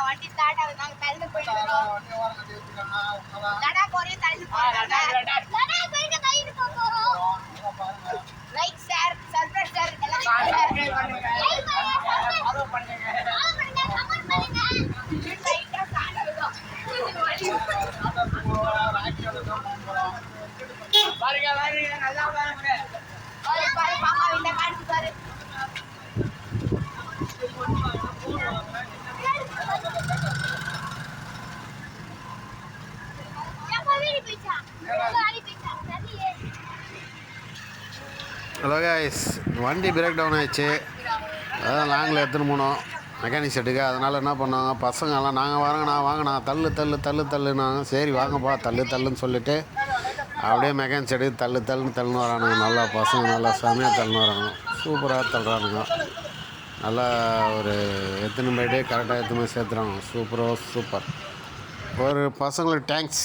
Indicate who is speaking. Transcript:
Speaker 1: வண்டி ஸ்டார்ட் ஆகுது. நாங்க தள்ளி போயிடுறோம். லடாக் ஒரே தள்ளி போறோம். லைக் ஷேர் சப்ஸ்கிரைப் எல்லாம் ஃபாலோ பண்ணுங்க. கமெண்ட் பண்ணுங்க. லைட்டா ஸ்டார்ட் ஆகுது. பாருங்க நல்லா பாருங்க. பாரு பாப்பா விண்ட காட்சி பாரு.
Speaker 2: ஹலோ கைஸ், வண்டி பிரேக் டவுன் ஆயிடுச்சு. அதான் லாங்கில் எடுத்துன்னு போனோம் மெக்கானிக் ஷெட்டுக்கு. அதனால் என்ன பண்ணாங்க பசங்கள்லாம், நாங்கள் வாங்கண்ணா தள்ளுனாங்க. சரி வாங்கப்பா தள்ளுன்னு சொல்லிவிட்டு அப்படியே மெக்கானிக் ஷெட்டுக்கு தள்ளுன்னு வரானுங்க. நல்லா பசங்க நல்லா செமையாக தள்ளுன்னு வரானுங்க. சூப்பராக தள்ளுறானுங்க. நல்லா ஒரு எடுத்துன்னு போய்ட்டு கரெக்டாக எடுத்துன்னு போய் சேர்த்துறாங்க. சூப்பர். ஒரு பசங்களுக்கு தேங்க்ஸ்.